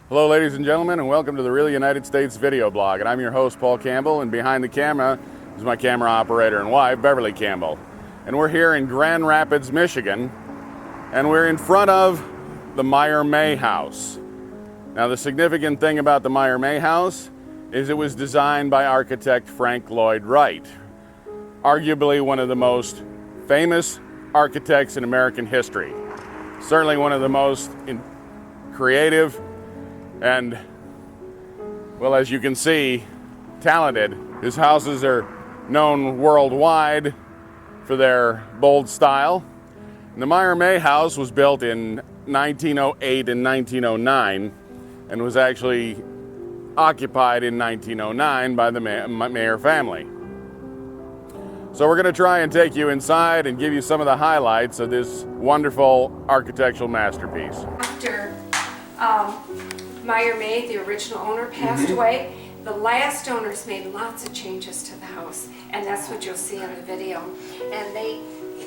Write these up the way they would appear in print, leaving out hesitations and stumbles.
Hello ladies and gentlemen, and welcome to the Real United States video blog. And I'm your host, Paul Campbell, and behind the camera is my camera operator and wife, Beverly Campbell. And we're here in Grand Rapids, Michigan, and we're in front of the Meyer May House. Now the significant thing about the Meyer May House is it was designed by architect Frank Lloyd Wright, arguably one of the most famous architects in American history. Certainly one of the most creative and, well, as you can see, talented. His houses are known worldwide for their bold style. And the Meyer May House was built in 1908 and 1909 and was actually occupied in 1909 by the Mayer family. So we're going to try and take you inside and give you some of the highlights of this wonderful architectural masterpiece. After Meyer May, the original owner, passed away, the last owners made lots of changes to the house, and that's what you'll see in the video. And they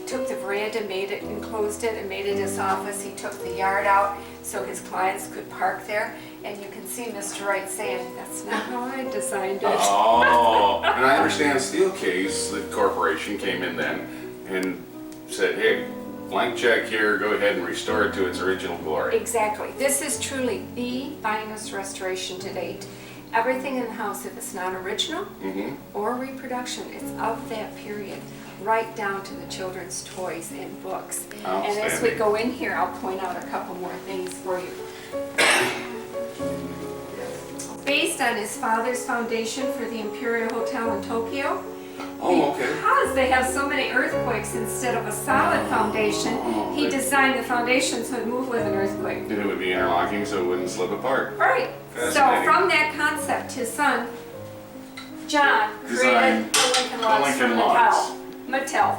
took the veranda, made it, enclosed it, and made it his office. He took the yard out so his clients could park there. And you can see Mr. Wright saying, "That's not how I designed it." Oh, and I understand Steelcase, the corporation, came in then and said, "Hey, blank check here, go ahead and restore it to its original glory." Exactly. This is truly the finest restoration to date. Everything in the house, if it's not original or reproduction, it's of that period, right down to the children's toys and books. And as we go in here, I'll point out a couple more things for you. Based on his father's foundation for the Imperial Hotel in Tokyo, because they have so many earthquakes instead of a solid foundation, he designed the foundation so it would move with an earthquake. And it would be interlocking so it wouldn't slip apart. Right. So from that concept, his son, John, created the Lincoln Logs from Mattel.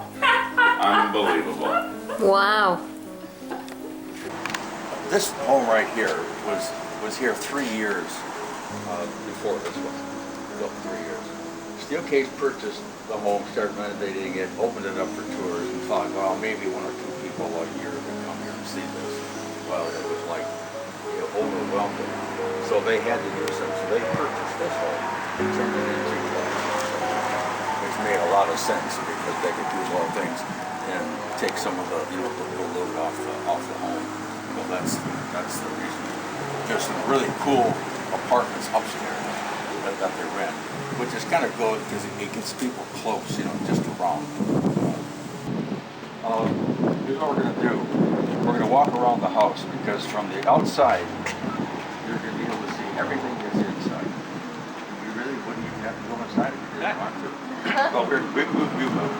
Unbelievable. Wow. This home right here was here 3 years before this one. Built 3 years. Steelcase purchased the home, started renovating it, opened it up for tours, and thought, well, maybe 1 or 2 people a year could come here and see this. Well, it was like overwhelmed them. So they had to do something. So they purchased this home and turned it into which made a lot of sense because they could do more things and take some of the the load off the home. Well, that's the reason. There's some really cool apartments upstairs that they rent, which is kind of good because it gets people close, just around. Here's what we're going to do. We're going to walk around the house because from the outside, you're going to be able to see everything that's inside. You really wouldn't even have to go inside if you didn't want to. Well, we will.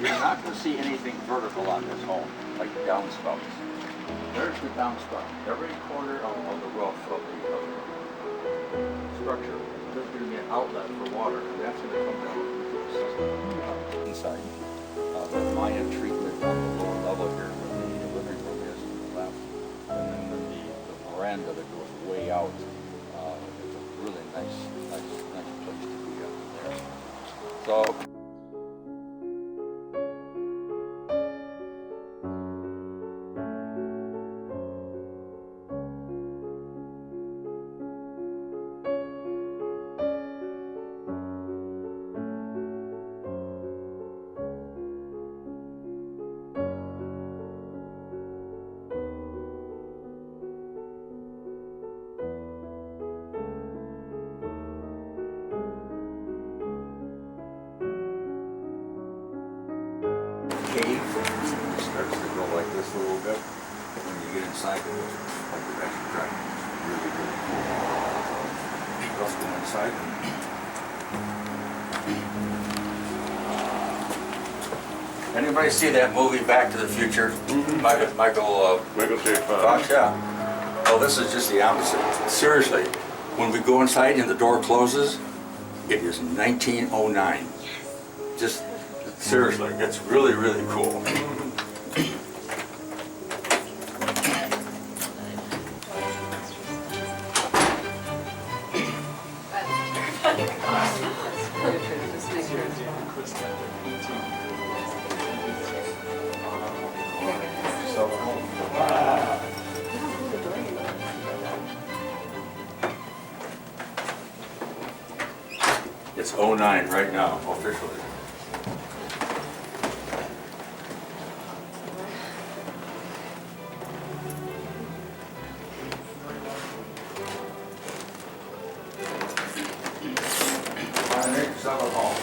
You're not going to see anything vertical on this home, like downspouts. There's the downspout. Every corner of the roof of the structure, there's going to be an outlet for water, and that's going to come down the system inside. The Maya treatment on the lower level here, where the living room is to the left, and then the veranda that goes way out. It's a really nice place to be up there. So. Cave starts to go like this a little bit. When you get inside, it goes like the actual track. Really, really cool. Let's go inside. Anybody see that movie Back to the Future? Michael J. Fox, yeah. Oh, this is just the opposite. Seriously, when we go inside and the door closes, it is 1909. Just seriously, it's really, really cool. '09 right now, officially. Make yourself at home.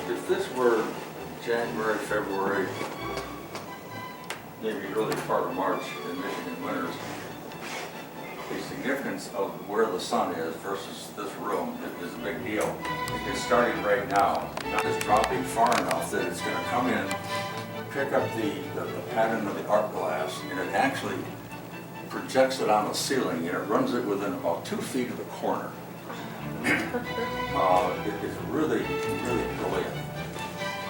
If this were January, February, maybe early part of March in Michigan winters, the significance of where the sun is versus this room is a big deal. It's starting right now. It's dropping far enough that it's going to come in, pick up the pattern of the arc glass, and it actually projects it on the ceiling, and it runs it within about 2 feet of the corner. It is really, really brilliant.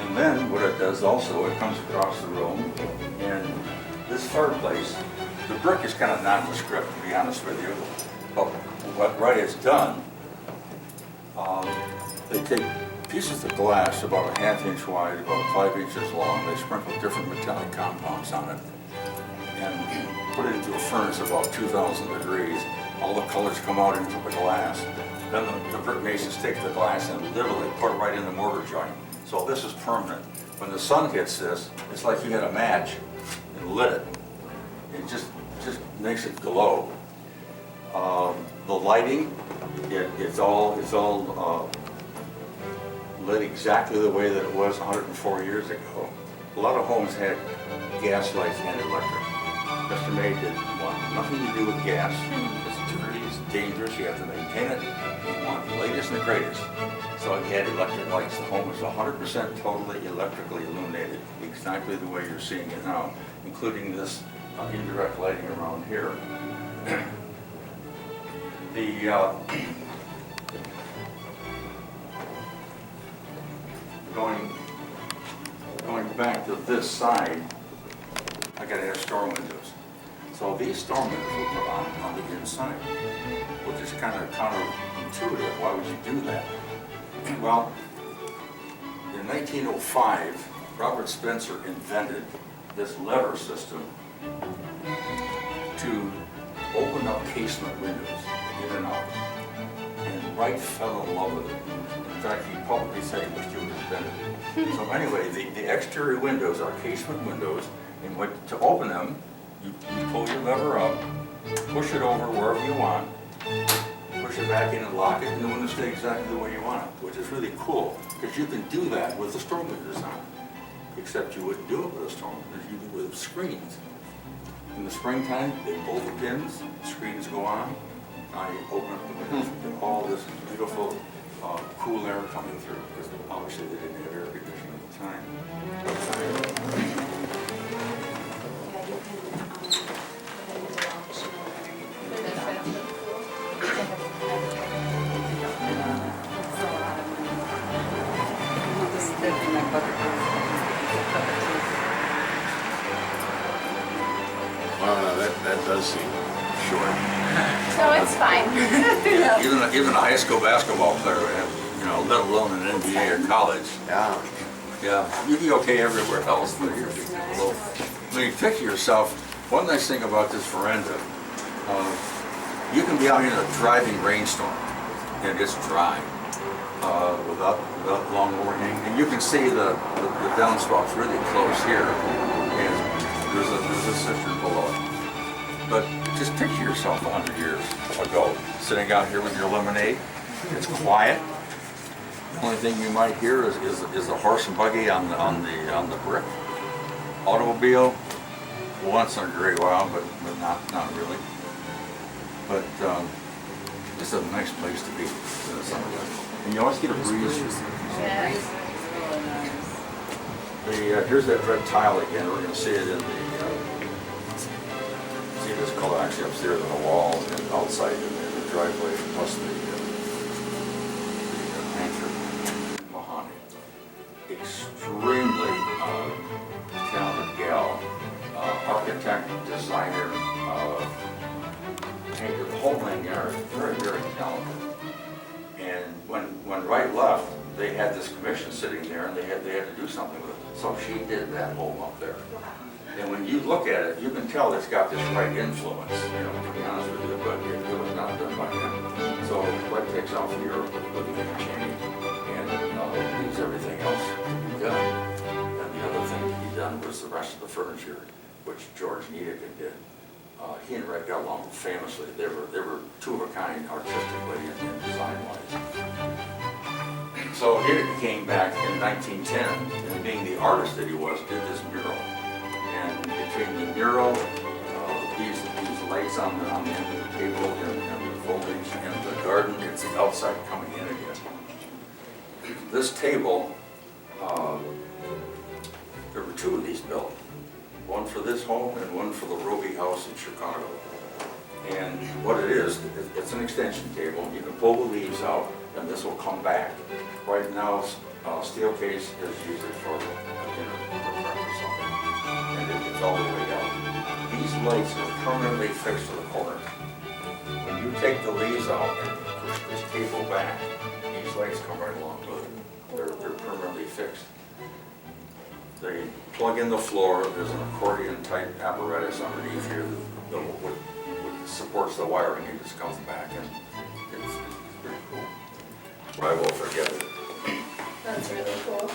And then what it does also, it comes across the room, and this fireplace, the brick is kind of nondescript, to be honest with you. But what Wright has done, they take pieces of glass about a ½ inch wide, about 5 inches long. They sprinkle different metallic compounds on it and put it into a furnace about 2,000 degrees. All the colors come out into the glass. Then the brick masons take the glass and literally put it right in the mortar joint. So this is permanent. When the sun hits this, it's like you had a match and lit it. It just makes it glow. The lighting, it's all lit exactly the way that it was 104 years ago. A lot of homes had gas lights and electric. Mr. May did want nothing to do with gas. It's dirty, it's dangerous, you have to maintain it. You want the latest and the greatest. So it had electric lights. The home was 100% totally electrically illuminated, exactly the way you're seeing it now, including this indirect lighting around here. Going back to this side, I gotta have storm windows. So these storm windows were put on the inside, which is kind of counterintuitive. Why would you do that? Well, in 1905, Robert Spencer invented this lever system to open up casement windows in and out. And Wright fell in love with it. In fact, he publicly said he wished he would have invented it. So anyway, the exterior windows are casement windows, and to open them, you pull your lever up, push it over wherever you want, push it back in and lock it, and the window stay exactly the way you want it, which is really cool, because you can do that with the storm windows on. Except you wouldn't do it with a storm windows, you do it with screens. In the springtime, they pull the pins, screens go on, now you open up the windows and get all this beautiful cool air coming through, because obviously they didn't have air conditioning at the time. Well, no, that does seem short. So it's fine. Even a high school basketball player would have, let alone an NBA or college. Yeah. Yeah, you'd be okay everywhere else, but here it's low. When you picture yourself, one nice thing about this veranda, you can be out in a driving rainstorm, and it's dry, without long warning, and you can see the downspouts really close here, and there's a cistern below it. But just picture yourself 100 years ago, sitting out here with your lemonade. It's quiet. The only thing you might hear is a horse and buggy on the brick. Automobile, once in a great while, but not really. But it's a nice place to be in the summertime. And you always get a breeze. Yes. Here's that red tile again. We're going to see it in the see this color actually upstairs on the wall and outside in the driveway, plus the anchor mahogany. Extremely talented gal, architect, designer, whole 9 yards. Very, very talented. And when Wright left, they had this commission sitting there, and they had to do something with it. So she did that home up there. And when you look at it, you can tell it's got this Wright influence, you know, to be honest with you, but it was not done by him. So Wright takes off here with the chain and leaves everything else to be done. And the other thing to be done was the rest of the furniture, which George Nedick did. He and Wright got along famously. They were two of a kind artistically and design-wise. So Nedick came back in 1910, and being the artist that he was, did this mural. And between the mural, these lights on the end of the table and the foliage and the garden, it's the outside coming in again. This table, there were 2 of these built. One for this home and one for the Roby house in Chicago. And what it is, it's an extension table. You can pull the leaves out and this will come back. Right now, Steelcase has used it for dinner or something. And it's all the way out. These lights are permanently fixed to the corners. When you take the leaves out and push this table back, these lights come right along with it. They're permanently fixed. They plug in the floor. There's an accordion type apparatus underneath here that supports the wiring. It just comes back, and it's pretty cool. I will forget it. That's really cool.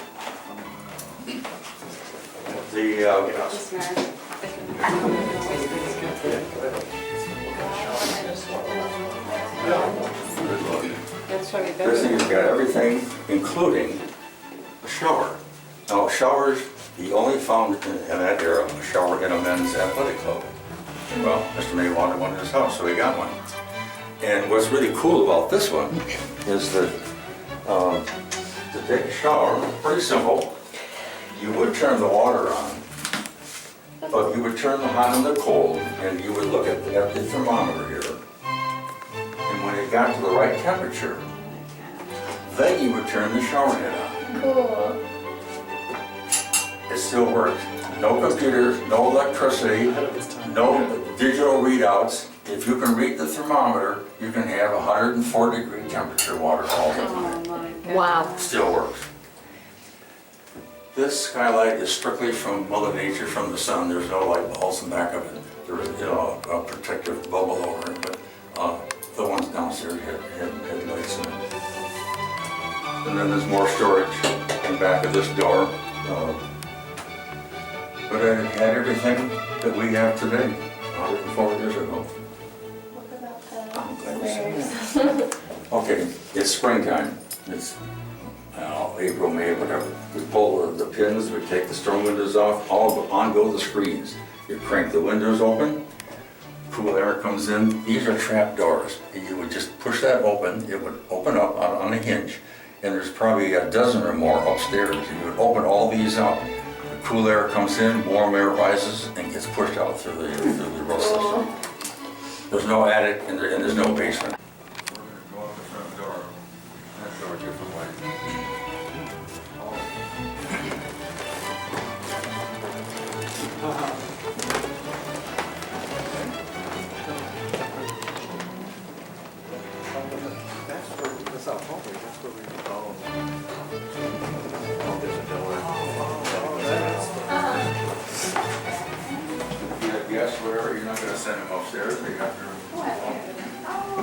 This thing has got everything, including a shower. Now, showers, he only found in that era a shower in a men's athletic club. Well, Mr. May wanted one in his house, so he got one. And what's really cool about this one is that to take a shower, pretty simple. You would turn the water on, but you would turn the hot and the cold, and you would look at the thermometer here. And when it got to the right temperature, then you would turn the shower head on. Cool. It still works. No computers, no electricity, no digital readouts. If you can read the thermometer, you can have 104-degree temperature water all the time. Wow. Still works. This skylight is strictly from Mother Nature, from the sun. There's no light bulbs in the back of it. There is, a protective bubble over it, but the ones downstairs had lights in it. And then there's more storage in back of this door. But it had everything that we have today, 104 years ago. What about the I'm glad to see that. Okay, it's springtime. It's April, May, whatever. We pull the pins, we take the storm windows off, on go the screens. You crank the windows open, cool air comes in. These are trap doors. You would just push that open, it would open up on a hinge, and there's probably a dozen or more upstairs. You would open all these up. The cool air comes in, warm air rises, and gets pushed out through the roof system. There's no attic and there's no basement. We're going to go out the front door. That door different way. Guests, whatever, you're not going to send them upstairs. They got their phone.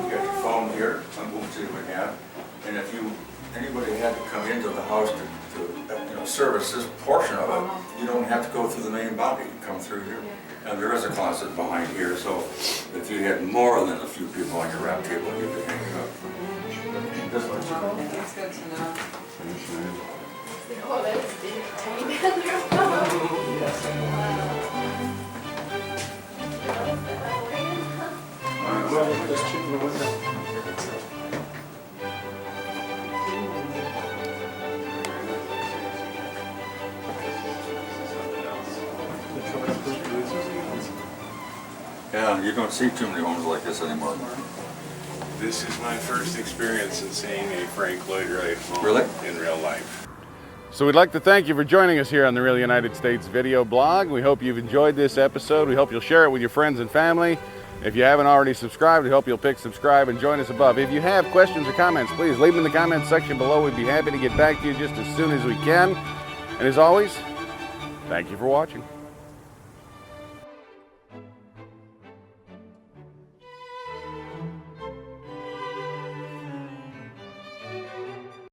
You got your phone here. I'm going to see what we have. And if anybody had to come into the house to service this portion of it, you don't have to go through the main body. You come through here. And there is a closet behind here, so if you had more than a few people on your wrap table, you could hang it up. This one's That's good to know. Oh, that's big, tiny bedroom. Well, just check the window. Yeah, you don't see too many homes like this anymore. This is my first experience in seeing a Frank Lloyd Wright home Really? in real life. So we'd like to thank you for joining us here on the Real United States video blog. We hope you've enjoyed this episode. We hope you'll share it with your friends and family. If you haven't already subscribed, we hope you'll pick subscribe and join us above. If you have questions or comments, please leave them in the comments section below. We'd be happy to get back to you just as soon as we can. And as always, thank you for watching.